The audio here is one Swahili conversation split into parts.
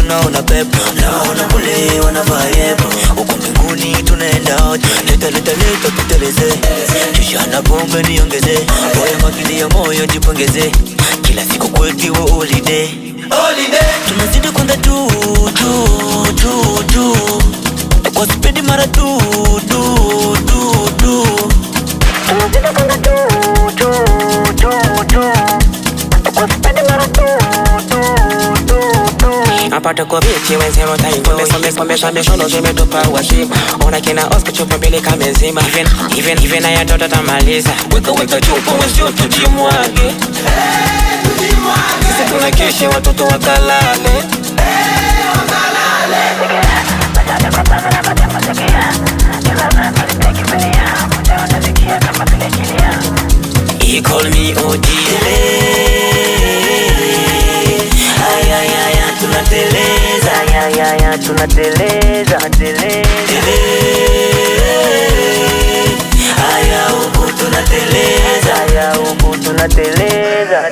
tunaona pepo, naona kule wanavaa yepo. Huko mbinguni tunaenda wote. Leta tuteleze, kisha na bombe niongeze. Moyo makini ya moyo jipongeze, kila siku kwetu wa holiday. Tunazidi kwenda tu kwa speed mara tu. Tunazidi kwenda tu kwa speed mara tu. Apata kwa bichi wenzero taingo Somesha mishono zimetupa washima. Ona kina Oscar chupa mbili kamezima. Even na ya tota tamaliza. Weka chupa wenzio tujimwage. Sisi tunakeshi watoto wakalale. He call me OG. Tunateleza haya huku tunateleza, haya huku tunateleza.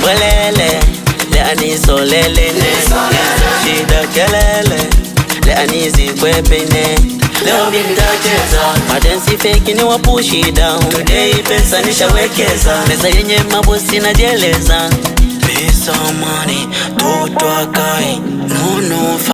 Mwelele leani solelene, shida kelele leani zikwepene. Leo nitacheza madensi fake ni wapushi down. Today pesa nishawekeza, meza yenye mabosi najeleza. Pesa money toto akai no